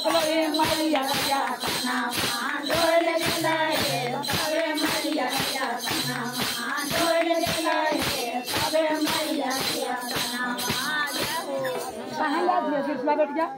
सबे मैया या सनमा डोल दिलाए सबे मैया या सनमा डोल दिलाए सबे मैया या सनमा। कहाँ ला दिया सिलसिला बैठ गया।